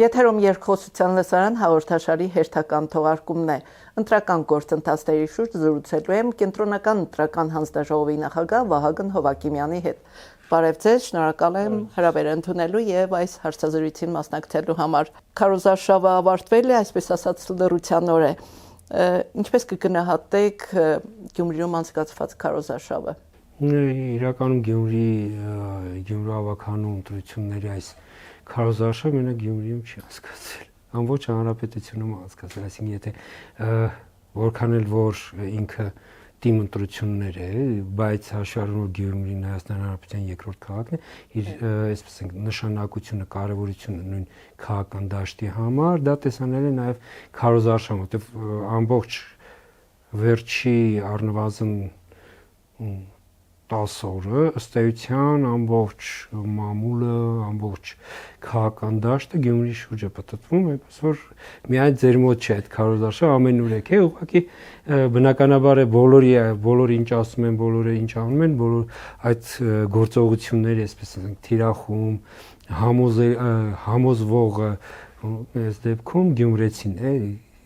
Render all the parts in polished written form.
Եթերում երկխոսության լսարան հաղորդաշարի հերթական թողարկումն է։ Ընտրական գործընթացների շուրջ զրուցելու եմ կենտրոնական ընտրական հանձնաժողովի նախագահ Վահագն Հովակիմյանի հետ։ Բարև ձեզ, շնորհակալ եմ հրավեր ընդունելու եւ այս հարցազրույցին մասնակցելու համար։ Քարոզարշավը ավարտվել է, այսպես ասած, լռության օր է։ Ինչպես կգնահատեք Գյումրիում անցկացված քարոզարշավը։ Իրականում Գյումրու ավականու ընտրությունների այս քարոզարշավը մենակ Գյումրիում չի անցկացել։ Ամբողջ հանրապետությունում անցկացել, այսինքն եթե որքան էլ որ ինքը թիմ ընտրություններ է, բայց հաշվառում Գյումրին Հայաստան Հանրապետության երկրորդ քաղաքն է, իր այսպես ենք նշանակությունը, կարևորությունը նույն քաղաքական դաշտի համար, դա տեսանել է նաև քարոզարշավը, որտեղ ամբողջ վերջի առնվազն 10 օրը ըստ էության ամբողջ մամուլը, ամբողջ քաղաքական դաշտը Գյումրի շուրջ է պատտվում, այնպես որ միայն ձեր մոտ չէ այդ քարոզարշավը ամենուր է, ուղղակի բնականաբար է բոլորը ինչ ասում են, բոլորը ինչ անում են, բոլոր այդ գործողությունները, այսպես ասենք, թիրախում, համոզվողը այս դեպքում գյումրեցին է։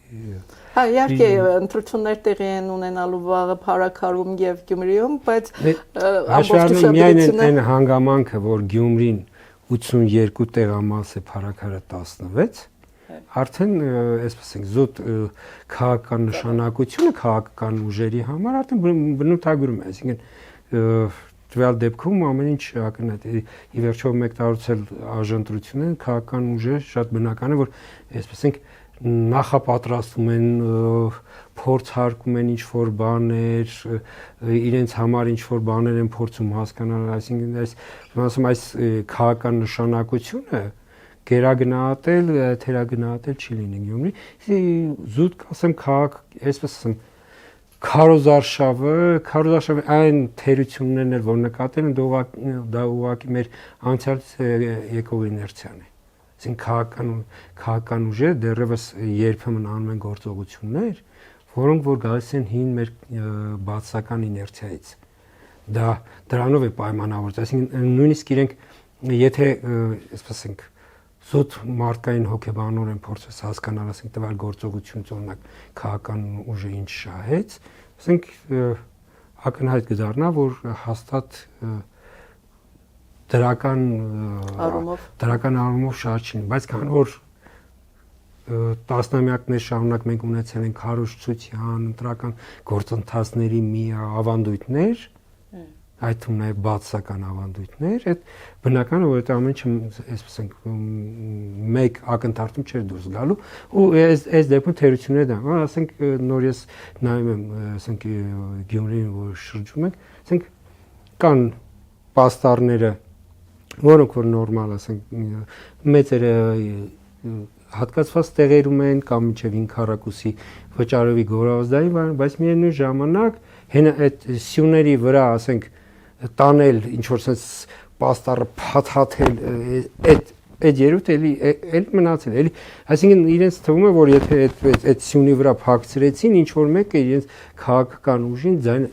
Հա, իհարկե, ընտրություններ տեղի են ունենալու վաղը Փարաքարում եւ Գյումրիում, բայց ամբողջ միայն այն հանգամանքը, որ Գյումրին 82 տեղամաս է, Փարաքարը 16, արդեն այսպես ենք զուտ քաղաքական նշանակությունը քաղաքական ուժերի համար արդեն բնութագրում է, այսինքն տվյալ դեպքում ամեն ինչ ակնհայտ է։ Ի վերջո մեկ տարուց էլ արժանտրություն են քաղաքական ուժեր, շատ բնական է, որ այսպես ենք նախապատրաստում են, փորձարկում են ինչ-որ բաներ, իրենց համար ինչ-որ բաներ են փորձում հասկանալ, այսինքն այս քաղաքական նշանակությունը գերագնահատել, թերագնահատել չի լինի Գյումրի։ Զուտ ասեմ այսպես ասեմ, քարոզարշավը այն թերություններն էլ, որ նկատել են, դա ուղղակի մեր անցյալից եկող իներցիան է։ Քաղաքական ուժերը դեռևս երբեմն անում են գործողություններ, որոնք որ գալիս են հին մեր բացական իներցիայից։ Դա դրանով է պայմանավորված, այսինքն նույնիսկ իրենք եթե այսպես ենք զուտ մարդկային հոգեբանորեն փորձես հասկանալ, ասենք տվյալ գործողությունից օրինակ քաղաքական ուժը ինչ շահեց, ասենք ակնհայտ կդառնա, որ հաստատ դրական առումով շատ չի, բայց քանի որ տասնամյակներ շարունակ մենք ունեցել ենք քարոզչության, ընտրական գործընթացների մի ավանդույթներ, այդ թվում նաև բացական ավանդույթներ, այդ բնական է, որ այդ ամեն ինչը այսպես ենք մեկ ակնթարթում չէր դուրս գալու ու այս դեպքում թերությունները դա, ասենք նոր ես նայում եմ, ասենք Գյումրին որ շրջում ենք, ասենք կան պաստառները, որոնք որ նորմալ, ասենք մեծերը հատկացված տեղերում են կամ մինչև 5 քառակուսի վճարովի գորազդային, բայց միևնույն ժամանակ հենա այդ սյուների վրա, ասենք տանել ինչ որ sense պաստառը փաթաթել այդ երութ էլի մնացել էլի, այսինքն իրենց թվում է որ եթե այդ սյունի վրա փակցրեցին ինչ որ մեկը իրենց քաղաքական ուժին ձայն,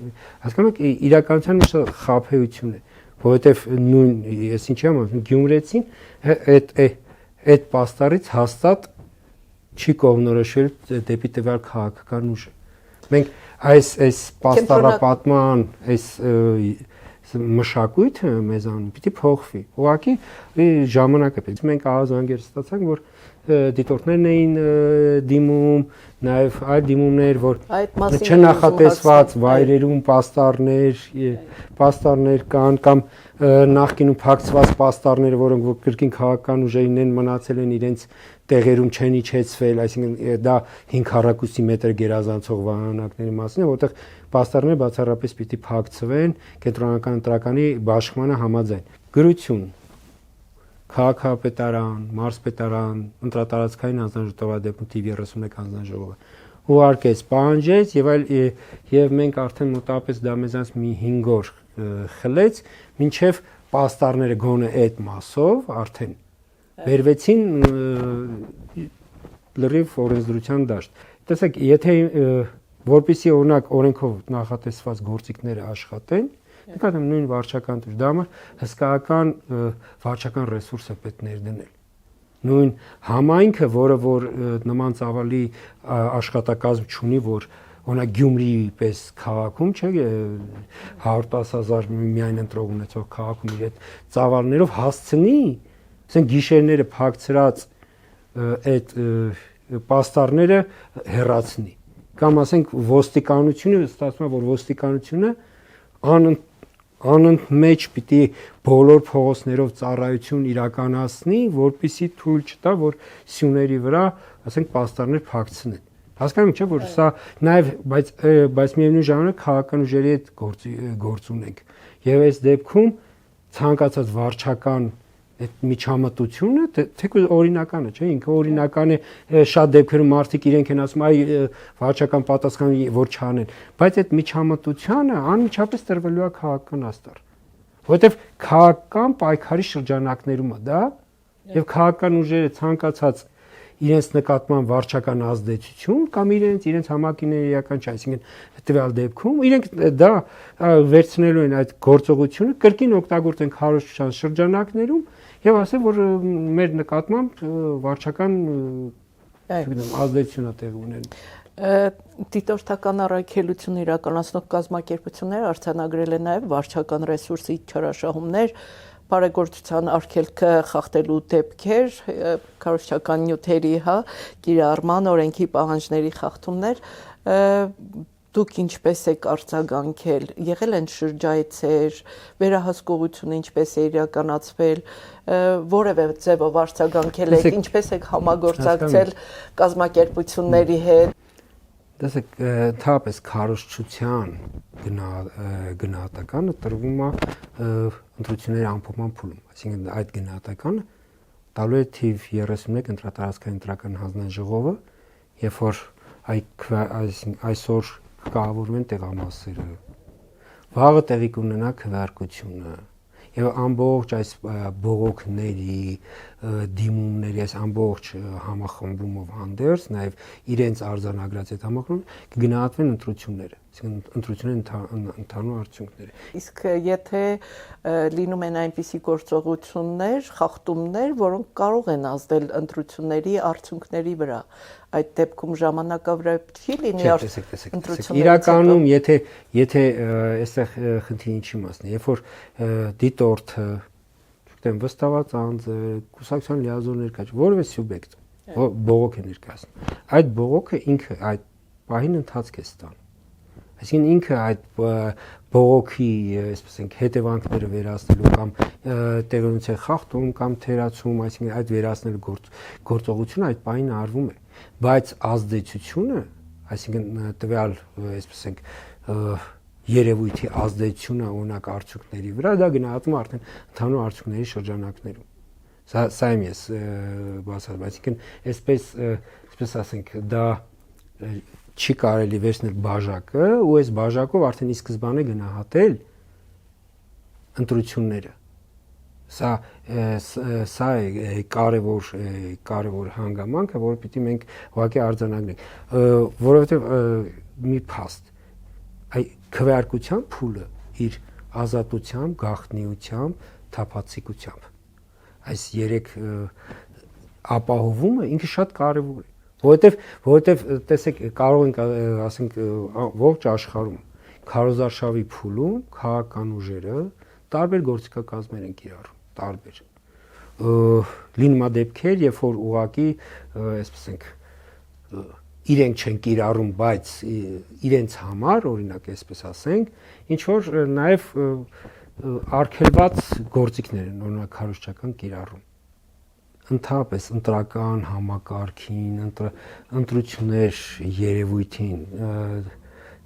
հասկանում եք, իրականության մեջ խաբեություն է, որովհետև նույն ես ինչի եմ ասում, գյումրեցին այդ պաստառից հաստատ չի կողմնորոշվել դեպի տվյալ քաղաքական ուժը։ Մենք այս պաստառապատման այս մշակույթը մեզանում պիտի փոխվի։ Ուղղակի ժամանակը պետք է մենք ահազանգեր ստացանք, որ դիտորդներն էին դիմում, նաև այլ դիմումներ, որ չնախատեսված վայրերում պաստառներ կան կամ նախկինում փակցված պաստառներ, որոնք որ կրկին քաղաքական ուժերին են մնացել են իրենց տեղերում չեն իջեցվել, այսինքն դա 5 քառակուսի մետր գերազանցող վահանակների մասին է, որտեղ պաստառները բացառապես պիտի փակցվեն կենտրոնական ընտրականի բաշխմանը համաձայն։ Գրություն, քաղաքապետարան, մարզպետարան, ընտրատարածքային հանձնաժողովը, դեպքում թիվ 31 հանձնաժողովը ուղարկեց, պահանջեց եւ մենք արդեն մոտավորապես դա մեզանց մի 5 օր խլեց, մինչեւ պաստառները գոնե այդ մասով արդեն վերվեցին լրիվ օրենսդրության դաշտ։ Տեսեք, եթե որպեսզի օրինակ օրենքով նախատեսված գործիքները աշխատեն, նկատեմ նույն վարչական դրա համար հսկայական վարչական ռեսուրս է պետք ներդնել։ նույն համայնքը, որը որ նման ծավալի աշխատակազմ չունի, որ օրինակ Գյումրիի պես քաղաքում, չէ, 110,000 միայն ընտրող ունեցող քաղաքում իր այդ ծավալներով հասցնի, ասենք գիշերները փակցրած այդ պաստառները հեռացնի, կամ ասենք ոստիկանությունը, ստացվում է, որ ոստիկանությունը անընդմեջ պիտի բոլոր փողոցներով ծառայություն իրականացնի, որպեսզի թույլ չտա, որ սյուների վրա, ասենք, պաստառներ փակցնեն։ Հասկանում եք, չէ՞, որ սա նաև բայց միևնույն ժամանակ քաղաքական ուժերի հետ գործ ունենք։ Եվ այս դեպքում ցանկացած վարչական այդ միջամտությունը թեկուզ օրինականը, չէ՞, ինքը օրինական է, շատ դեպքերում մարդիկ իրենք են ասում, այ վարչական պատասխանը որ չանեն, բայց այդ միջամտությունը անմիջապես տրվելու է քաղաքական աստառ, որովհետև քաղաքական պայքարի շրջանակներում է դա, եւ քաղաքական ուժերը ցանկացած իրենց նկատմամբ վարչական ազդեցություն կամ իրենց համակիներիական չէ, այսինքն տվյալ դեպքում իրենք դա վերցնելու են այդ գործողությունը կրկին օգտագործեն քարոզչության շրջանակներում եւ ասեն, որ մեր նկատմամբ վարչական ազդեցություն է տեղի ունենում։ Դիտորդական առաքելություն իրականացնող կազմակերպությունները արձանագրել են նաև վարչական ռեսուրսի չարաշահումներ, բարեգործության արգելքը խախտելու դեպքեր, քարոզչական նյութերի, կիրառման, օրենքի պահանջների խախտումներ, դուք ինչպես եք արձագանքել, եղել են շրջայցեր, վերահսկողությունը ինչպես է իրականացվել, որևէ ձևով արձագանքել եք, ինչպես եք համագործակցել կազմակերպությունների հետ։ Տեսեք, թափես քարոզչության գնահատականը տրվում է ընտրությունների ամփոփման փուլում, այսինքն այդ գնահատականը տալու է թիվ 31 ընտրատարածքային ընտրական հանձնաժողովը, երբ որ այսօր կկահավորվեն տեղամասերը, վաղը տեղի կունենա քվեարկությունը եւ ամբողջ այս բողոքների, դիմումների, այս ամբողջ համախմբումով հանդերձ նաեւ իրենց արձանագրած այդ համախմբումը կգնահատվեն ընտրությունները, այսինքն ընտրությունների ընդհանուր արդյունքները։ Իսկ եթե լինում են այնպիսի գործողություններ, խախտումներ, որոնք կարող են ազդել ընտրությունների արդյունքների վրա, այդ դեպքում ժամանակավրեպ չի լինի ընտրությունների։ Իրականում եթե այստեղ խնդիրը ինչի մասն է, երբ որ դիտորդը, չգիտեմ, վստահված անձ, կուսակցության լիազորներ կա, որևէ սուբյեկտ բողոք է ներկայացնում, այդ բողոքը ինքը այդ պահին ընթացք է ստանում։ Այսինքն ինքը այդ բողոքի, այսպես ենք, հետևանքները վերացնելու կամ տեղունության խախտում կամ թերացում, այսինքն այդ վերացնելու գործողությունը այդ պահին արվում է, բայց ազդեցությունը, այսինքն տվյալ, այսպես ենք, երևույթի ազդեցությունը օրինակ արդյունքների վրա, դա գնահատվում է արդեն ընդհանուր արդյունքների շրջանակներում։ Սա եմ ես բացառում, այսինքն այսպես ասենք, դա չի կարելի վերցնել բաժակը ու այս բաժակով արդեն ի սկզբանե գնահատել ընտրությունները։ Սա է կարևոր հանգամանքը, որը պիտի մենք ուղղակի արձանագրենք, որովհետև մի փաստ քվեարկության փուլը իր ազատությամբ, գաղտնիությամբ, թափանցիկությամբ այս երեք ապահովումը ինքը շատ կարևոր է, որովհետև տեսեք, կարող ենք ասենք ողջ աշխարհում քարոզարշավի փուլում քաղաքական ուժերը տարբեր գործիքակազմեր են կիրառում, տարբեր լինում է դեպքեր, երբ որ ուղղակի այսպես ենք իրենք չեն կիրառում, բայց իրենց համար, օրինակ այսպես ասենք, ինչ որ նաև արգելված գործիքներ են, օրինակ քարոզչական կիրառում։ Ընդհանրապես ընտրական համակարգին, ընտրություններ երևույթին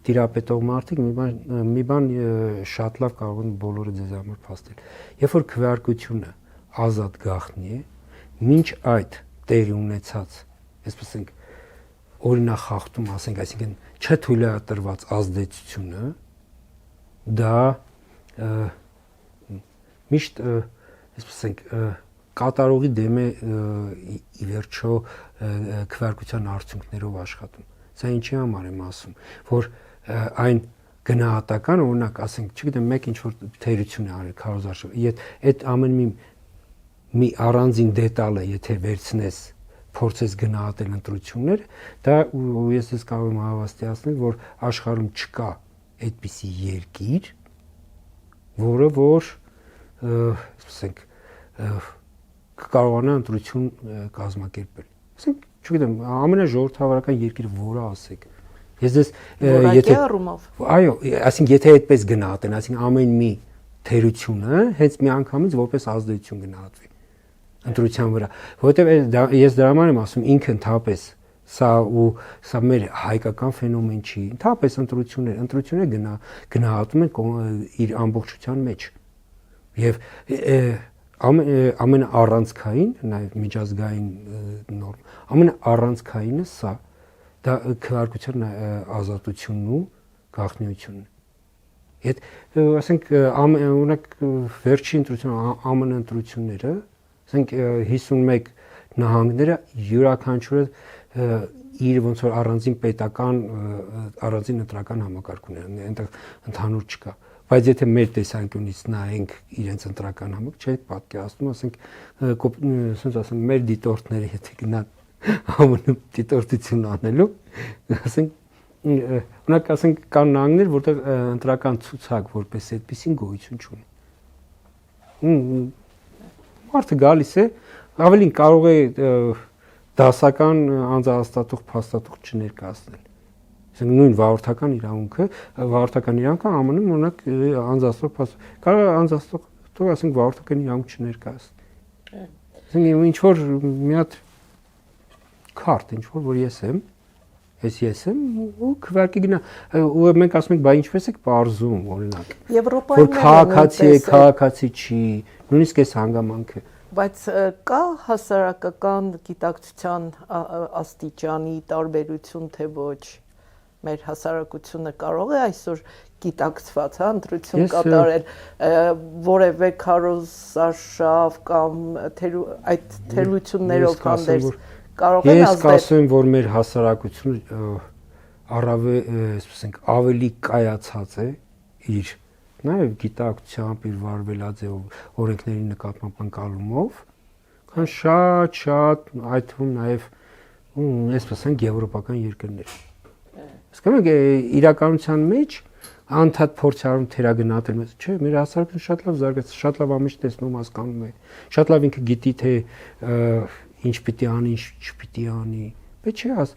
տիրապետող մարդիկ մի բան շատ լավ կարող են բոլորը ձեզ համար փաստել։ Երբ որ քվեարկությունը ազատ գաղտնի է, մինչ այդ տեղի ունեցած, այսպես ենք, օրինախախտում, ասենք, այսինքն չթույլատրված ազդեցությունը դա միշտ այսպես ենք կատարողի դեմ է ի վերջո քվեարկության արդյունքներով աշխատում։ Սա ինչի համար եմ ասում, որ այն գնահատական, օրինակ, ասենք, չգիտեմ, մեկ ինչ որ թերություն է արել քարոզարշավ, այդ ամեն մի մի առանձին դետալ է, եթե վերցնես փորձես գնահատել ընտրությունները, դա ու ես կարող եմ հավաստիացնել, որ աշխարհում չկա այդպիսի երկիր, որը որ ասենք կարողանա ընտրություն կազմակերպել։ Ասենք, չգիտեմ, ամենաժողովրդավարական երկիրը որը ասեք։ Ես դες եթե առումով։ Այո, ասենք եթե այդպես գնահատեն, ասենք ամեն մի թերությունը հենց մի անգամից որպես ազդեցություն գնահատվի ընտրության վրա, որովհետև ես դրա համար եմ ասում ինքը ընդհանրապես սա մեր հայկական ֆենոմեն չի, ընդհանրապես ընտրությունները գնահատում են իր ամբողջության մեջ եւ ամենաառանցքային, նաեւ միջազգային նորմ, ամենաառանցքայինը սա դա քվեարկության ազատությունն ու գաղտնիությունն է։ Այդ ասենք օրինակ վերջի ընտրության ԱՄՆ ընտրությունները, ասենք 51 նահանգները յուրաքանչյուրը իր ոնց որ առանձին պետական առանձին ընտրական համակարգ ունեն, այնտեղ ընդհանուր չկա։ Բայց եթե մեր տեսանկյունից նայենք իրենց ընտրական համակարգ, չէ՞ պատկերացնում, ասենք ասենք մեր դիտորդները եթե գնան ԱՄՆ դիտորդություն անելու, ասենք օրինակ ասենք կան նահանգներ, որտեղ ընտրական ցուցակ որպես այդպեսին գոյություն չունի։ Մարդը գալիս է, ավելին կարող է դասական անձահաստատող փաստաթուղթ չներկայացնել։ Ասենք նույն վարորդական իրավունքը ԱՄՆ-ում օրինակ անձահաստատող փաստաթուղթ կարող է անձահաստատող ասենք վարորդական իրավունք չներկայացնել։ Ասենք ինչ որ մի հատ քարտ, ինչ որ ես եմ, ու քվարկի գնա ու մենք ասում ենք, բա ինչպես եք բարձում օրինակ։ Եվրոպայում քաղաքացի չի, նույնիսկ այս հանգամանքը։ Բայց կա հասարակական գիտակցության աստիճանի տարբերություն, թե ոչ մեր հասարակությունը կարող է այսօր գիտակցված, ընտրություն կատարել, որևէ քարոզարշավ կամ այդ թերություններով հանդերձ կարող են ազդել։ Ես կասեմ, որ մեր հասարակությունը ավելի կայացած է իր նաև գիտակցությամբ, իր վարվելաձևով, օրենքների նկատմամբ ընկալումով, քան շատ այդ թվում նաև այսպես ասենք եվրոպական երկրներ։ Իսկապես իրականության մեջ անդադ փորձ արում թերագնահատել մեզ, չէ, մեր հասարակությունը շատ լավ զարգացած, շատ լավ ամեն ինչ տեսնում, հասկանում է, շատ լավ ինքը գիտի թե ինչ պիտի անի, ինչ չպիտի անի, բայց չէ,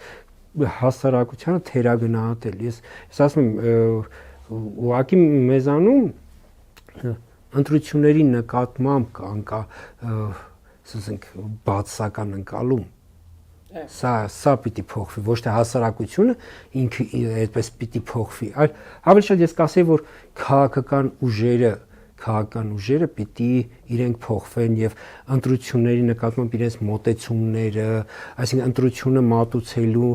հասարակությանը թերագնահատել։ Ես ասում եմ, ուղղակի մեզանում ընտրությունների նկատմամբ կա ասենք բացասական ընկալում։ Սա պիտի փոխվի, ոչ թե հասարակությունը ինքը այդպես պիտի փոխվի, այլ ավելի շատ ես կասեի, որ քաղաքական ուժերը պիտի իրենք փոխվեն եւ ընտրությունների նկատմամբ իրենց մոտեցումները, այսինքն ընտրությունը մատուցելու,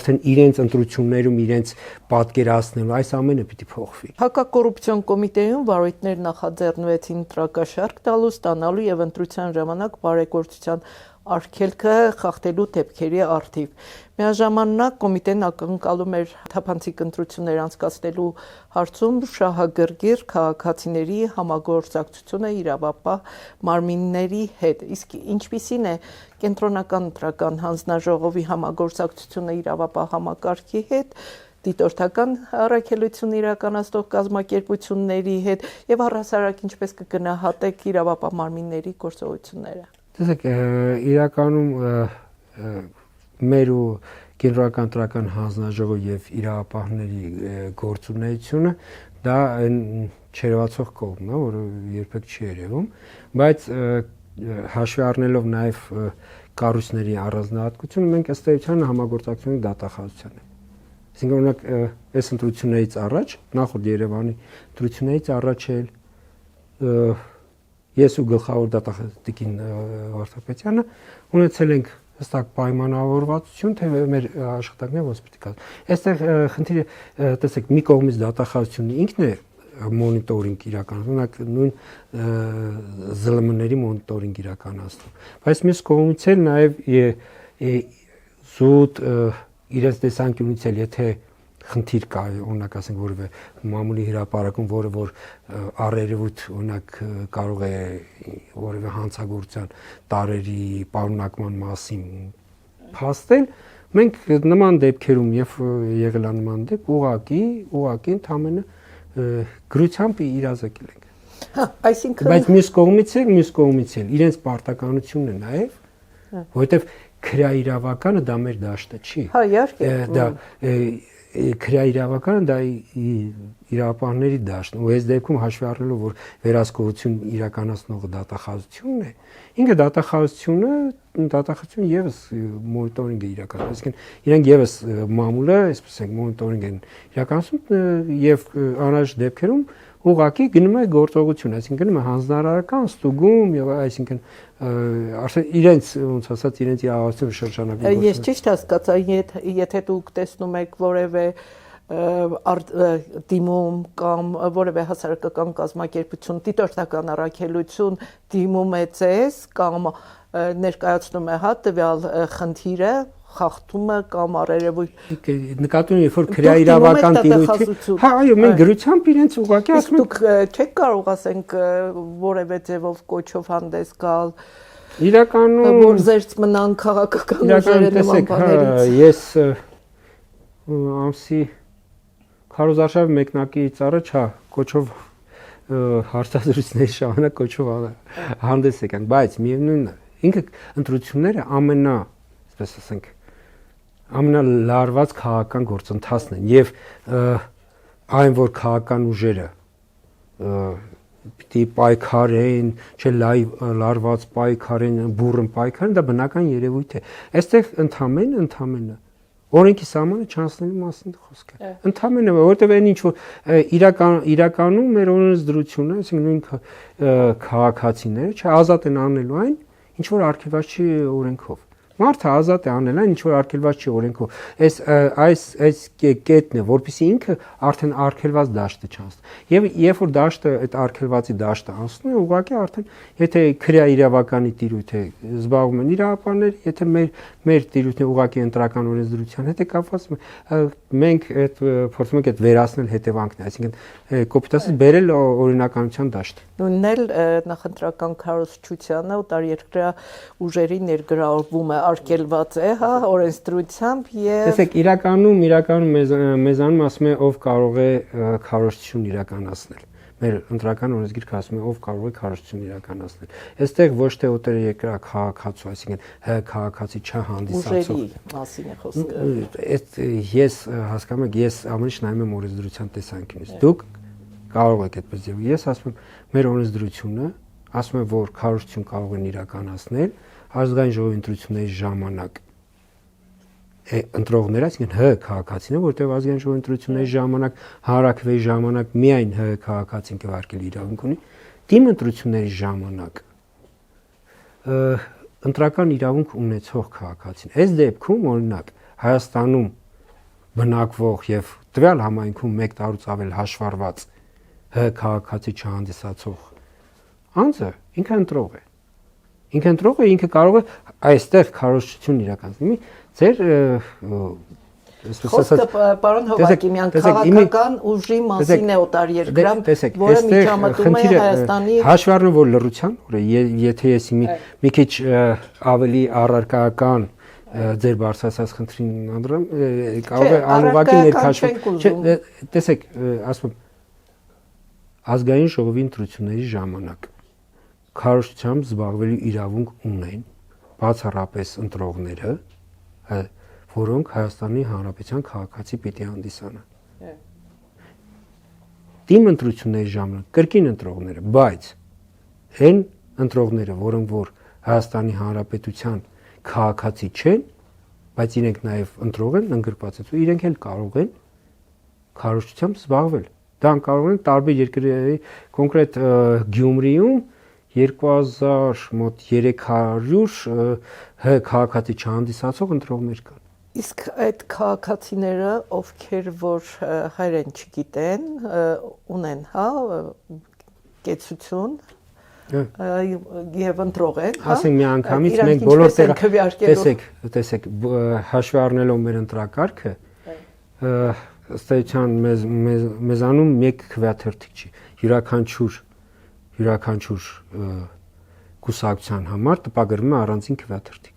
արդեն իրենց ընտրություններում իրենց պատկերացնելու, այս ամենը պիտի փոխվի։ Հակակոռուպցիոն կոմիտեում վարույթներ նախաձեռնվեցին ընտրակաշարք տալու, ստանալու եւ ընտրության ժամանակ բարեգործության արգելքը խախտելու դեպքերի առթիվ։ Միաժամանակ կոմիտեն ակնկալում էր թափանցիկ ընտրություններ անցկացնելու հարցում շահագրգիռ քաղաքացիների համագործակցությունը իրավապահ մարմինների հետ։ Իսկ ինչպիսին է կենտրոնական ընտրական հանձնաժողովի համագործակցությունը իրավապահ համակարգի հետ, դիտորդական առաքելություն իրականացնող կազմակերպությունների հետ եւ առհասարակ ինչպես կգնահատեք իրավապահ մարմինների գործողությունները։ Տեսեք, իրականում մեր ու կենտրոնական ընտրական հանձնաժողով եւ իրավապահների գործունեությունը դա այն չերևացող կողմն է, որը երբեք չի երևում, բայց հաշվի առնելով նաեւ կառույցների առանձնահատկությունը, մենք ըստ էության համագործակցությունը դատախազության ենք։ Այսինքն օրինակ այս ընտրություններից առաջ, նախորդ Երևանի ընտրություններից առաջ էլ ես ու գլխավոր դատախազտիկին Վարդապետյանը ունեցել ենք հստակ պայմանավորվածություն, թե մեր աշխատանքները ոնց պետք է։ Այստեղ խնդիրը, տեսեք, մի կողմից դատախազությունը ինքն է մոնիտորինգ իրականացնում, օրինակ նույն ԶԼՄ-ների մոնիտորինգ իրականացնում։ Բայց մյուս կողմից էլ նաև զուտ իրենց տեսանկյունից էլ եթե խնդիր կա, օրինակ ասենք որևէ մամուլի հրապարակում, որը որ առերևույթ օրինակ կարող է որևէ հանցագործության տարերի պարունակման մասին փաստել, մենք նման դեպքերում եւ եղել է նման դեպք ուղղակի ընդամենը գրությամբ իրազեկել ենք։ Այսինքն Բայց մյուս կողմից էլ իրենց պարտականությունն է նաեւ, որովհետեւ քրեաիրավականը դա մեր դաշտը չի։ Հա, իհարկե։ Դա քրեաիրավականը դա իրավապահների դաշտն ու այս դեպքում հաշվի առնելով որ վերահսկողություն իրականացնողը դատախազությունն է, ինքը դատախազությունը եւս մոնիտորինգ է իրականացնում, այսինքն իրենք եւս մամուլը, այսպես ենք մոնիտորինգ են իրականացնում եւ անհրաժեշտ դեպքերում ուղղակի գնում է գործողություն, այսինքն գնում է հանձնարարական ստուգում եւ այսինքն արդեն իրենց ոնց ասած իրենց իրավասությունը շրջանակի Ես ճիշտ հասկացա, եթե դուք տեսնում եք որևէ դիմում կամ որևէ հասարակական կազմակերպություն դիտորդական առաքելություն դիմում է ձեզ կամ ներկայացնում է հա տվյալ խնդիրը խախտումը կամ առերևույթ նկատում եմ որ քրեաիրավական տիրույթի հա այո մենք գրությամբ իրենց ուղղակի ասում ենք դուք չեք կարող ասենք որևէ ձևով կոչով հանդես գալ իրականում որ զերծ մնան քաղաքական ուժերը նման բաներից ես ամսի քարոզարշավ մեկնակից առաջ հա կոչով հարցազրույցների ժամանակ կոչով հանդես եկանք բայց միևնույնն է ինքը ընտրությունները այսպես ասենք ամենալարված քաղաքական գործընթացն են եւ այն որ քաղաքական ուժերը պիտի պայքարեն, չէ լարված պայքարեն, բուրըն պայքարեն, դա բնական երևույթ է։ Այստեղ ընդամենը օրենքի սահմանը չանցնելու մասին խոսք է։ Ընդամենը, որովհետեւ այն ինչ որ իրականում մեր օրենսդրությունը, այսինքն նույն քաղաքացիները, չէ, ազատ են անելու այն, ինչ որ արգելված չի օրենքով։ Մարդը ազատ է անել այն ինչ որ արգելված չի օրենքով։ Այս կետն է, որպեսզի ինքը արդեն արգելված դաշտը չանցնի։ Եվ երբ որ դաշտը այդ արգելվածի դաշտը անցնում է, ուղղակի արդեն եթե քրեաիրավականի տիրույթ է զբաղվում են իրավապահները, եթե մեր տիրույթն է ուղղակի ընտրական օրենսդրության հետ է կապված, մենք այդ փորձում ենք այդ վերացնել հետևանքն, այսինքն կոպիտասից բերել օրինականության դաշտ։ Նույնն էլ նախընտրական քարոզչությանը օտարերկրյա ուժերի ներգրավումը արգելված է, հա, օրենսդրությամբ եւ Տեսեք, իրականում մեզանում ասում է ով կարող է քարոզչություն իրականացնել։ Մեր ընտրական օրենսգիրքը ասում է ով կարող է քարոզչություն իրականացնել։ Այստեղ ոչ թե օտարերկրյա քաղաքացու, այսինքն քաղաքացի չհանդիսացող ուժերի մասին է խոսքը։ Այդ ես հասկանում եք, ես ամենից նայում եմ օրենսդրության տեսանկյունից։ Դուք կարող եք այդպես եւ ես ասում եմ մեր օրենսդրությունը ասում է որ քարոզչություն կարող են իրականացնել ազգային ժողովի ընտրությունների ժամանակ ընտրողները, այսինքն ՀՀ քաղաքացիները, որտեղ ազգային ժողովի ընտրությունների ժամանակ հանրաքվեի ժամանակ միայն ՀՀ քաղաքացին կվարկել իրավունք ունի, դիմ ընտրությունների ժամանակ ընտրական իրավունք ունեցող քաղաքացին։ Այս դեպքում օրինակ Հայաստանում բնակվող եւ տվյալ համայնքում 1 տարուց ավել հաշվառված ՀՀ քաղաքացի չհանդիսացող անձը ինքը ընտրող է։ Ինքը ընտրող է, ինքը կարող է այստեղ քարոզչություն իրականացնել։ Ձեր Խոսքը պարոն Հովակիմյան քաղաքական ուժի մասին է օտարերկրյա, որը միջամտում է Հայաստանի հաշվառնու որ լռության, եթե ես մի քիչ ավելի առարկայական ձեր բարձրացած խնդրին անդրեմ, կարող է անուղղակի ներքաշվել։ Տեսեք, ասում եմ ազգային ժողովի ընտրությունների ժամանակ քարոզչությամբ զբաղվելու իրավունք ունեն բացառապես ընտրողները, որոնք Հայաստանի Հանրապետության քաղաքացի պիտի հանդիսանան։ Դիմ ընտրությունների ժամանակ կրկին ընտրողները, բայց այն ընտրողները, որոնք որ Հայաստանի Հանրապետության քաղաքացի չեն, բայց իրենք նաև ընտրող են, ընդգրկված են, իրենք էլ կարող են քարոզչությամբ զբաղվել։ Դա կարող են տարբեր երկրների, կոնկրետ Գյումրիում 2300 ՀՀ քաղաքացի չհանդիսացող ընտրողներ կան։ Իսկ այդ քաղաքացիները, ովքեր որ հայերեն չգիտեն, ունեն, հա, կեցություն եւ ընտրող են, հա։ Ասենք մի անգամից մենք բոլոր տեսեք, հաշվի առնելով մեր ընտրակարգը, ըստ էության մեզանում մեկ քվեաթերթիկ չի։ Յուրաքանչյուր կուսակցության համար տպագրվում է առանձին քվեաթերթիկ։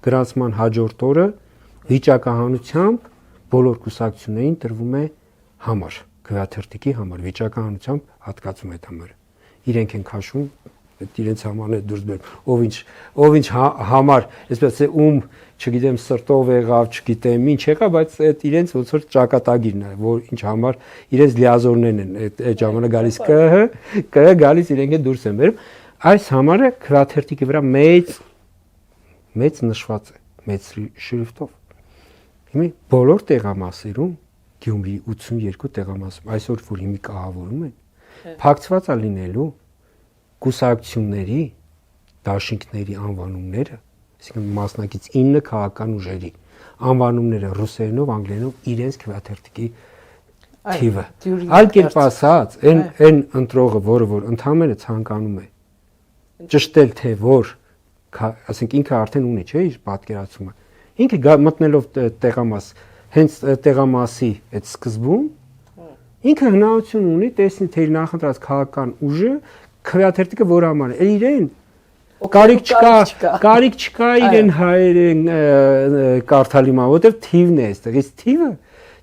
Գրանցման հաջորդ օրը վիճակահանությամբ բոլոր կուսակցություններին տրվում է համար, քվեաթերթիկի համար, վիճակահանությամբ հատկացում այդ համարը։ Իրենք են քաշում, իրենց համարն է դուրս բերում, ով ինչ համար, այսպես է չգիտեմ սրտով եղավ, չգիտեմ ինչ եղավ, բայց այդ իրենց ոնց որ ճակատագիրն է, որ ինչ համար իրենց լիազորներն են այդ ժամանակ գալիս ԿՀ գալիս իրենք է դուրս են բերում։ Այս համարը քվեաթերթիկի վրա մեծ նշված է, մեծ շրիֆտով։ Հիմա բոլոր տեղամասերում Գյումրի 82 տեղամասում այսօր որ հիմի կահավորում են, փակցված է լինելու կուսակցությունների դաշինքների անվանումները, այսինքն մասնակից 9 քաղաքական ուժերի անվանումները ռուսերենով, անգլերենով իրենց քվեաթերթիկի թիվը։ Այլ կերպ ասած, այն ընտրողը, որ ընդհանրապես ցանկանում է ճշտել թե որ, ասենք ինքը արդեն ունի, չէ՞, իր պատկերացումը։ Ինքը մտնելով տեղամաս, հենց տեղամասի այդ սկզբում ինքը հնարավորություն ունի տեսնի թե իր նախընտրած քաղաքական ուժը քվեաթերթիկը որ համար է, իրեն կարիք չկա իրեն հայերեն կարդալի մա, որտեղ թիվն է այստեղ, իսկ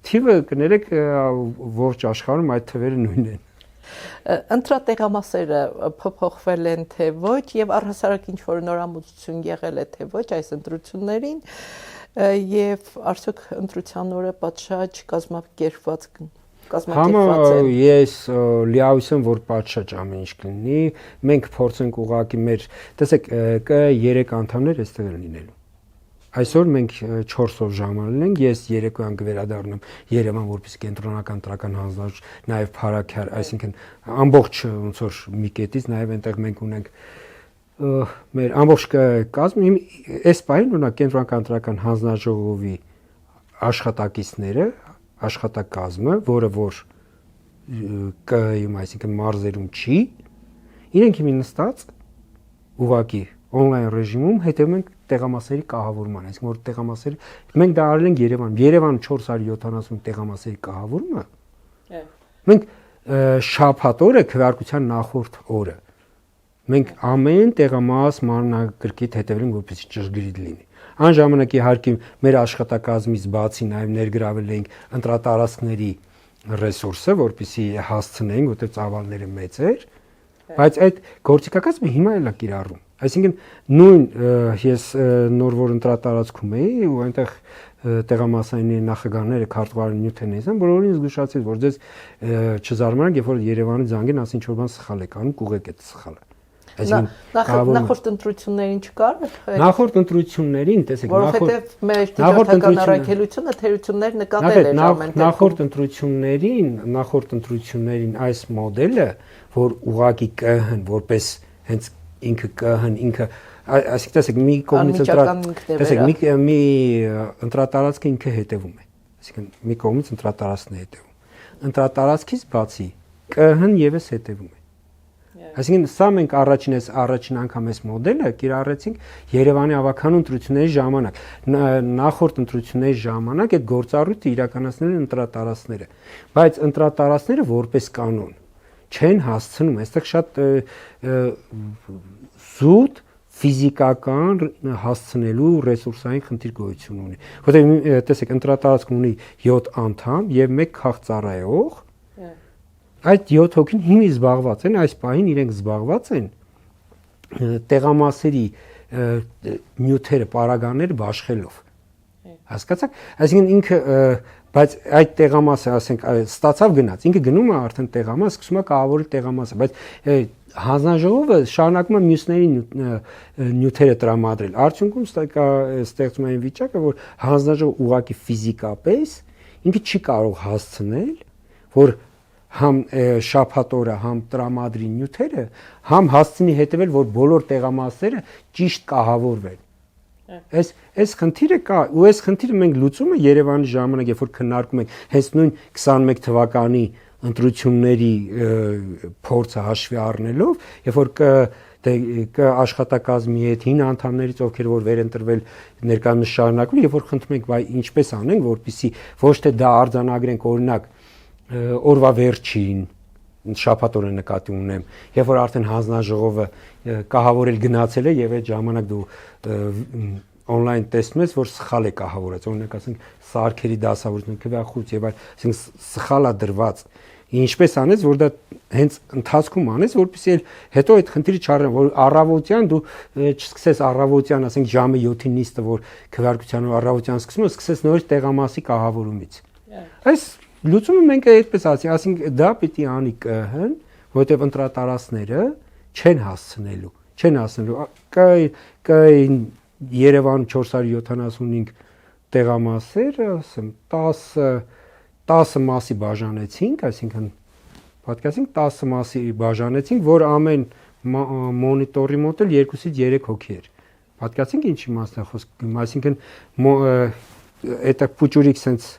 թիվը կներեք ողջ աշխարհում այդ թվերը նույնն են։ Ընտրատեղամասերը փոփոխվել են թե ոչ եւ առհասարակ ինչ որ նորամուծություն եղել է թե ոչ այս ընտրություններին եւ արդյոք ընտրության օրը պատշաճ կազմակերպված Ես լիահույս եմ, որ պատշաճ ամեն ինչ կլինի, մենք փորձենք ուղղակի մեր, տեսեք, 3 անդամներ այստեղ են լինելու։ Այսօր մենք 4-ով ժամանել ենք, ես երեկոյան կվերադառնամ Երևան, որպեսզի կենտրոնական տրական հանձնաժողով, նաև Փարաքյար, այսինքն ամբողջ ոնց որ մի կետից, նաև այնտեղ մենք ունենք մեր ամբողջ կազմը, այս պահին օրինակ կենտրոնական տրական հանձնաժողովի աշխատակիցները, աշխատակազմը, որը որ ԿՀ-ում, այսինքն մարզերում չի, իրենք հիմա նստած ուղղակի on-line ռեժիմում հետևում են տեղամասերի կահավորման, այսինքն որ տեղամասերը մենք դա արել ենք Երևանում 470 տեղամասերի կահավորումը։ Մենք շաբաթ օրը քվեարկության նախորդ օրը մենք ամեն տեղամաս մանրանկրկիտ հետևել ենք որպեսզի ճշգրիտ լինի։ Այն ժամանակ իհարկե մեր աշխատակազմից բացի նաև ներգրավել ենք ընտրատարածքների ռեսուրսը, որպեսզի հասցնենք, որտեղ ծավալները մեծ էր, բայց այդ գործիքակազմը հիմա էլ է կիրառում։ Այսինքն նույն ես նոր որ ընտրատարածքում էի ու այնտեղ տեղամասային նախագահները քարտուղարի նյութերն էին, բոլորին զգուշացրի, որ ձեզ չզարմանաք, երբ որ Երևանի զանգեն, ասին ինչ որ բան սխալ եք անում, կուղեք այդ սխալը։ Նախորդ ընտրություններին չկար։ Նախորդ ընտրություններին, տեսեք, որովհետև մեր դիվանական առաքելությունը թերություններ նկատել էր ամեն դեպքում։ Նախորդ ընտրություններին այս մոդելը, որ ուղղակի ԿՀ-ն որպես հենց ինքը ԿՀ-ն ինքը, այսինքն տեսեք, մի կողմից մի ընտրատարածքը ինքը հետևում է։ Այսինքն մի կողմից ընտրատարածքն է հետևում։ Ընտրատարածքից բացի ԿՀ-ն եւս հետևում է։ Այսինքն սա մենք առաջին անգամ այս մոդելը կիրառեցինք Երևանի ավականու ընտրությունների ժամանակ։ Նախորդ ընտրությունների ժամանակ այդ գործառույթը իրականացնել են ընտրատարածքները, բայց ընտրատարածքները որպես կանոն չեն հասցնում, այստեղ շատ զուտ ֆիզիկական հասցնելու ռեսուրսային խնդիր գոյություն ունի։ Որտեղ տեսեք, ընտրատարածքն ունի 7 անդամ եւ 1 քաղծառայող։ Այդ 7 հոգին հիմի զբաղված են, այս պահին իրենք զբաղված են տեղամասերի նյութերը, պարագաները բաշխելով։ Հասկացաք։ Այսինքն ինքը, բայց այդ տեղամասը, ասենք, ստացավ գնաց, ինքը գնում է արդեն տեղամաս, սկսում է կահավորել տեղամասը, բայց հանձնաժողովը շարունակում է մյուսների նյութերը տրամադրել։ Արդյունքում ստեղծում է այն վիճակը, որ հանձնաժողովը ուղղակի ֆիզիկապես ինքը չի կարող հասցնել, որ համ շաբաթ օրը համ տրամադրի նյութերը, համ հասցնի հետևել, որ բոլոր տեղամասերը ճիշտ կահավորվեն։ Այս խնդիրը կա, ու այս խնդիրը մենք լուծում ենք Երևանի ժամանակ, երբ որ քննարկում ենք հենց նույն 21 թվականի ընտրությունների փորձը հաշվի առնելով, երբ որ դե աշխատակազմի հետ հին անդամներից ովքեր որ վերընտրվել ներկանց շարունակում եւ որ խնդրում ենք բայ ինչպես անենք որպեսզի ոչ թե դա արձանագրենք օրինակ օրվա վերջին շաբաթօրը նկատի ունեմ եւ որ արդեն հանձնաժողովը կահավորել գնացել է եւ այդ ժամանակ դու on-line տեսնում ես որ սխալ է կահավորած օրինակ ասենք սարքերի դասավորությունը քվեախույց եւ այլ ասենք սխալ է դրված ինչպես անես որ դա հենց ընթացքում անես որպեսզի հետո այդ խնդիրը չառնա որ առավոտյան դու չսկսես առավոտյան ասենք ժամը 7-ին նիստը որ քվեարկության առավոտյան սկսում ես սկսես նորից տեղամասի կահավորումից այս լուծումը մենք այդպես ասենք դա պիտի անի ԿՀ-ն որտեղ ընտրատարածքները չեն հասցնելու կա Երևան 475 տեղամասեր ասեմ 10 մասի բաժանեցինք, այսինքն պատկասենք 10 մասի բաժանեցինք, որ ամեն մոնիտորի մոտ էլ 2-ից 3 հոգի էր։ Պատկասենք ինչ իմաստ է խոսքը, այսինքն այդ փուճուրիկ sense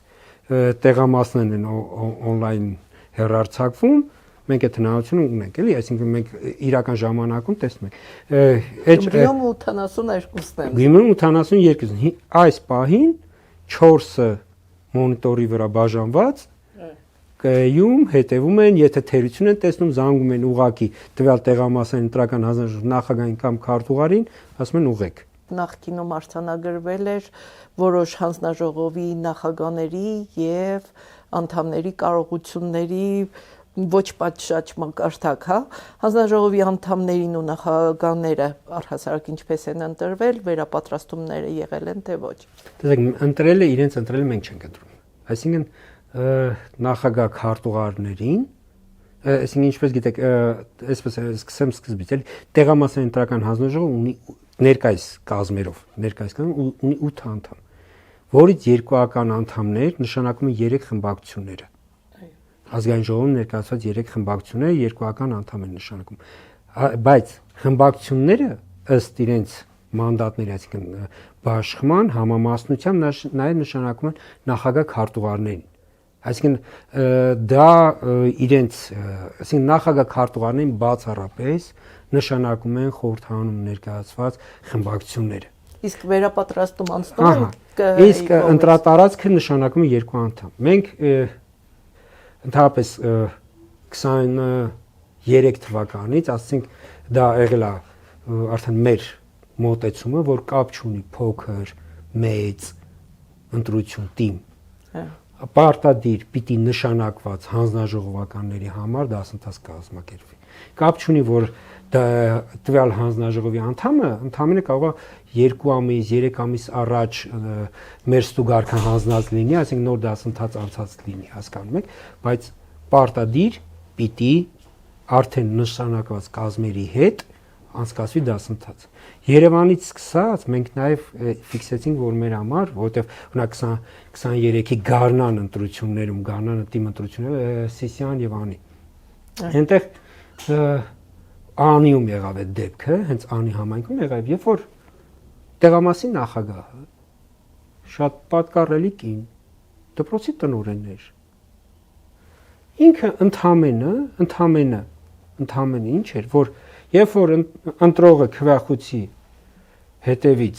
տեղամասներն են on-line հեռարձակվում, մենք այդ հնարավորությունը ունենք, էլի, այսինքն մենք իրական ժամանակում տեսնում ենք։ Գյումրիում 82-ն են։ Գյումրիում 82-ն։ Այս պահին 4-ը մոնիտորի վրա բաժանված կայում հետևում են, եթե թերություն են տեսնում, զանգում են ուղակի տվյալ տեղամասային ընտրական հանձնաժողովի նախագահին կամ քարտուղարին, ասում են ուղեք։ Նախկինում արձանագրվել էր որոշ հանձնաժողովի նախագահների եւ անդամների կարողությունների ոչ պատշաճ մակարդակ, հա, հանձնաժողովի անդամներին ու նախագահները առհասարակ ինչպես են ընտրվել, վերապատրաստումները եղել են թե ոչ։ Տեսեք, ընտրելը իրենց ընտրելը մենք չենք ընտրում։ Այսինքն նախագահ քարտուղարներին, այսինքն ինչպես գիտեք, այսպես սկսեմ սկզբից, էլի տեղամասային ընտրական հանձնաժողովը ունի ներկայիս կազմերով, ունի 8 անդամ, որից 2-ական անդամներ նշանակում են 3 խմբակցությունները։ Ազգային ժողովում ներկայացված 3 խմբակցությունները 2-ական անդամ են նշանակում, բայց խմբակցությունները ըստ իրենց մանդատների, այսինքն բաշխման համամասնությամբ նաև նշանակում են նախագահ քարտուղարներին։ Այսինքն դա իրենց, այսինքն նախագահ քարտուղարներին բացառապես նշանակում են խորհրդանում ներկայացված խմբակցությունները։ Իսկ վերապատրաստում անցնում իսկ ընտրատարածքը նշանակում է 2 անդամ։ Մենք ընդհանրապես 23 թվականից, ասենք դա եղել է արդեն մեր մոտեցումը, որ կապ չունի փոքր, մեծ ընտրություն թիմ։ Պարտադիր պիտի նշանակված հանձնաժողովականների համար դասընթաց կազմակերպվի։ Կապ չունի, որ տվյալ հանձնաժողովի անդամը ընդամենը կարող է 2 ամիս, 3 ամիս առաջ մեր ստուգարքը հանձնած լինի, այսինքն նոր դասընթաց անցած լինի, հասկանում եք, բայց պարտադիր պիտի արդեն նշանակված կազմերի հետ անցկացվի դասընթաց։ Երևանից սկսած մենք նաև ֆիքսեցինք, որ մեր համար, որովհետև օրինակ 23-ի Գառնան ընտրություններում, Գառնանը թիմ ընտրությունները Սիսիան եւ Անի։ Այնտեղ Անիում եղավ այդ դեպքը, հենց Անի համայնքում եղավ, երբ որ տեղամասի նախագահը շատ պատկառելի կին, դպրոցի տնօրեն էր։ Ինքը ընդամենը ինչ էր, որ երբ որ ընտրողը քվեախոցի հետևից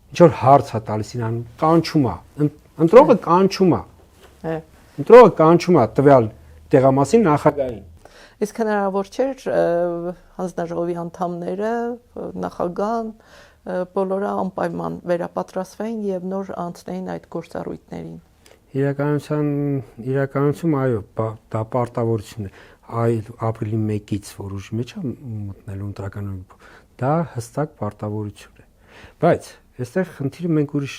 ինչ որ հարց է տալիս իրան, կանչում է, ընտրողը կանչում է տվյալ տեղամասի նախագահին։ Իսկ հնարավոր չէր հանձնաժողովի անդամները, նախագահան բոլորը անպայման վերապատրաստվեին եւ նոր անցնեին այդ գործառույթներին։ Իրականություն այո, դա պարտավորություն է, այլ ապրիլի 1-ից որ ուժի մեջ է մտնելու ընտրականություն, դա հստակ պարտավորություն է։ Բայց այստեղ խնդիրը մենք ուրիշ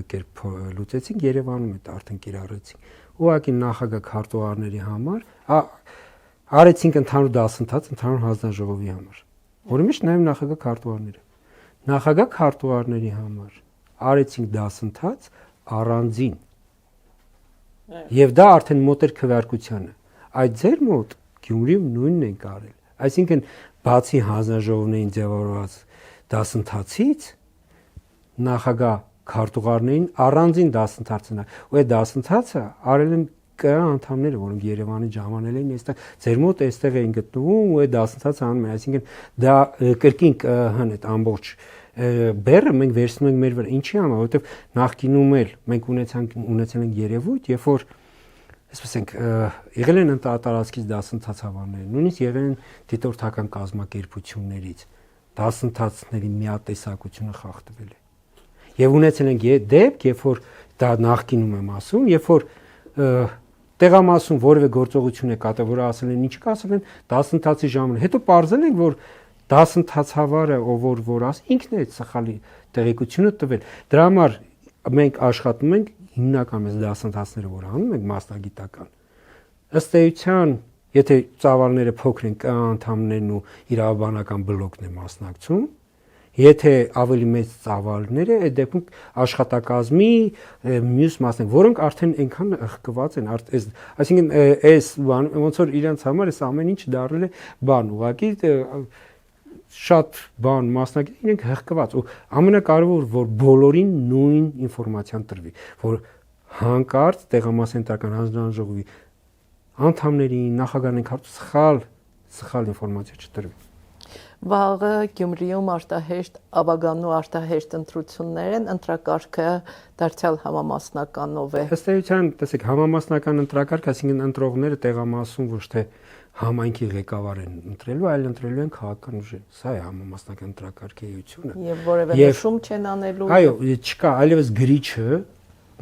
կերպ լուծեցինք, Երևանում է արդեն կիրառեցինք։ Ուղղակի նախագահ քարտուղարների համար արեցինք ընդհանուր դասընթաց ընդհանուր հանձնաժողովի համար, որի մեջ նաև նախագահ քարտուղարները։ Նախագահ քարտուղարների համար արեցինք դասընթաց առանձին։ Եվ դա արդեն մոտ էր քվեարկությանը։ Այդ ձեր մոտ Գյումրիում նույնն են կարել։ Այսինքն բացի հանձնաժողովներին ձևավորված դասընթացից նախագահ քարտուղարներին առանձին դասընթացն է, ու այդ դասընթացը արել են ԿԸ անդամները, որոնք Երևանի ժամանել էին, այստեղ ձեր մոտ այստեղ էին գտնվում ու այդ դասընթացը անում են, այսինքն դա կրկին ԿԸՀ-ն այդ ամբողջ բերը մենք վերցնում ենք մեր վրա, ինչի համար, որովհետև նախկինում էլ մենք ունեցել ենք երևույթ, երբ որ այսպես ենք եղել են ընտարածքից դասընթացավարներ, նույնիսկ եղել են դիտորդական կազմակերպություններից դասընթացների միատեսակությունը խախտվել է։ Եվ ունեցել ենք դեպք, երբ որ դա նախկինում եմ ասում, երբ որ տեղամասում որևէ գործողություն է կատարվել, որը ասել են ինչի ասել են դասընթացի ժամանակ, հետո պարզել ենք, որ դասընթացավարը, ով որ ինքն է սխալի տեղեկությունը տվել։ Դրա համար մենք աշխատում ենք հիմնական այս դասընթացները, որ անում ենք մասնագիտական։ Ըստ էության, եթե ծավալները փոքր են, ԿԸ անդամներն ու իրավաբանական բլոկն է մասնակցում, եթե ավելի մեծ ծավալներ է, այդ դեպքում աշխատակազմի մյուս մասներ, որոնք արդեն այնքան հղկված են, այսինքն այս ոնց որ իրենց համար այս ամեն ինչ դառել է բան, ուղղակի շատ բան մասնակից իրենք հղկված ու ամենակարևորը որ բոլորին նույն ինֆորմացիան տրվի, որ հանկարծ տեղամասենտրական հանձնաժողովի անդամներին, նախագահներին սխալ ինֆորմացիա չտրվի։ Վաղը Գյումրիում արտահերթ ավագանու արտահերթ ընտրություններ են, ընտրակարգը դարձյալ համամասնականով է։ Ըստ էության, տեսեք, համամասնական ընտրակարգ, այսինքն ընտրողները տեղամասում ոչ թե համայնքի ղեկավար են ընտրելու, այլ ընտրելու են քաղաքական ուժեր։ Սա է համամասնական ընտրակարգի էությունը։ Եվ որևէ նշում չեն անելու։ Այո, չկա, այլևս գրիչը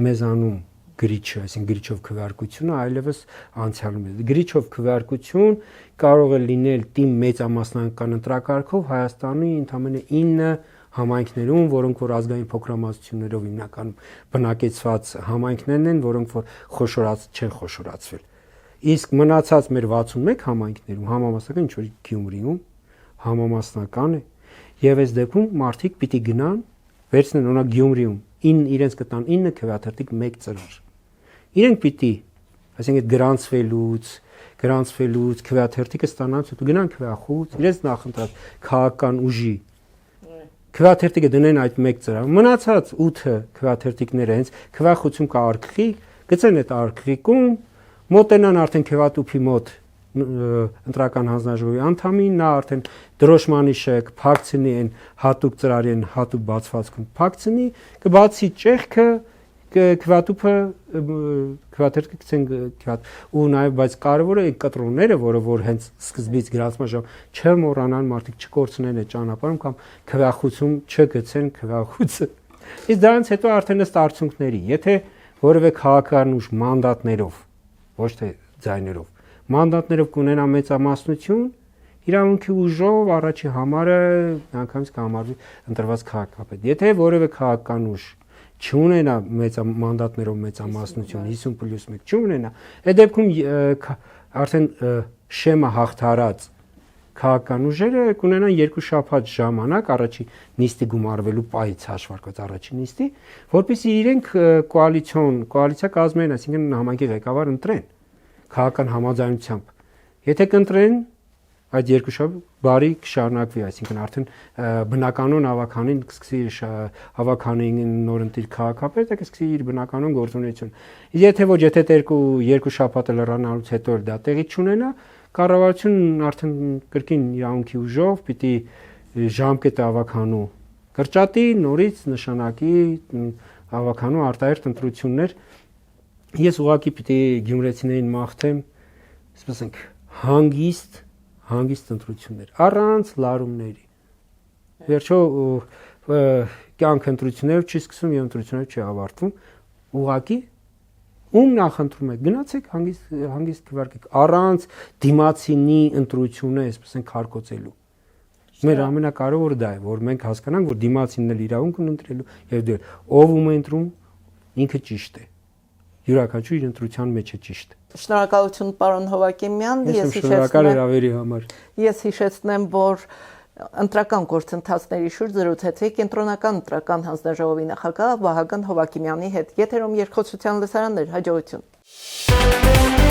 մեզանում գրիչը, այսինքն գրիչով քվեարկությունը այլևս անցյալում է։ Գրիչով քվեարկություն կարող է լինել թիմ մեծամասնական ընտրակարգով Հայաստանի ընդամենը 9 համայնքներում, որոնք որ ազգային փոքրամասնություններով հիմնականում բնակեցված համայնքներն են, որոնք որ չեն խոշորացվել։ Իսկ մնացած մեր 61 համայնքներում համամասնական ինչ որ Գյումրիում համամասնական է եւ այս դեպքում մարդիկ պիտի գնան վերցնեն օրինակ Գյումրիում իրենց կտան 9 քվեաթերթիկ 1 ծրար։ Իրենք պիտի, այսինքն գրանցվելուց քվեաթերթիկը ստանալուց հետո գնան քվեախոց, իրենց նախընտրած քաղաքական ուժի քվեաթերթիկը դնեն այդ 1 ծրար։ Մնացած 8 քվեաթերթիկները հենց քվեախոցում կա արքղիկ, գցեն այդ արքղիկում, մոտենան արդեն քվեատուփի մոտ ընտրական հանձնաժողովի անդամին, նա արդեն դրոշմանի շեք, փակցնի են հատուկ ծրարի են հատուկ բացվածքում փակցնի, կբացի ճեղքը քվեատուփը քվեաթերթիկը գցեն քվեատ ու նաև բայց կարևորը է կտրոնները, որը որ հենց սկզբից գրանցման ժամանակ չմոռանան մարդիկ չկորցնեն այդ ճանապարհում կամ քվեախոցում չգցեն քվեախոցը։ Իսկ դրանից հետո արդեն ըստ արդյունքների, եթե որևէ քաղաքական ուժ մանդատներով, ոչ թե ձայներով մանդատներով կունենա մեծամասնություն, իրավունքի ուժով առաջի համարը միանգամից կհամարվի ընտրված քաղաքապետ։ Եթե որևէ քաղաքական ուժ չունենա մանդատներով մեծամասնություն 50+1 չունենա, այդ դեպքում արդեն շեմը հաղթարած քաղաքական ուժերը կունենան 2 շաբաթ ժամանակ առաջի նիստի գումարվելու պայից հաշվարկված առաջի նիստի, որպեսզի իրենք կոալիցիա կազմեն, այսինքն համայնքի ղեկավար ընտրեն քաղաքական համաձայնությամբ։ Եթե կընտրեն այդ 2 շաբաթ բարի կշարունակվի, այսինքն արդեն բնականոն ավականին կսկսի ավականին նորընտիր քաղաքապետը կսկսի իր բնականոն գործունեությունը։ Եթե ոչ, եթե 2 շաբաթը լրանալուց հետո դա տեղի չունենա, կառավարությունն արդեն կրկին իրավունքի ուժով պիտի ժամկետը ավականու կրճատի, նորից նշանակի ավականու արտահերթ ընտրություններ։ Ես ուղղակի պիտի գյումրեցիներին մաղթեմ, ասես ենք, հանգիստ ընտրություններ, առանց լարումների։ Վերջո կյանք ընտրություններով չի սկսում եւ ընտրություններով չի ավարտվում, ուղղակի ում նախընտրում եք, գնացեք հանգիստ քվեարկեք, առանց դիմացինի ընտրությունը, այսպես են քարկոծելու։ Մեր ամենակարևորը դա է, որ մենք հասկանանք, որ դիմացինն էլ իրավունք ունի ընտրելու եւ ով ում է ընտրում, ինքը ճիշտ է։ Յուրաքանչյուր իր ընտրության մեջ է ճիշտ։ Շնորհակալություն պարոն Հովակիմյան, ես հիշեցնեմ, որ ընտրական գործընթացների շուրջ զրուցեցի Կենտրոնական ընտրական հանձնաժողովի նախագահ Վահագն Հովակիմյանի հետ։ Եթերում երկխոսության լսարաններ, հաջողություն։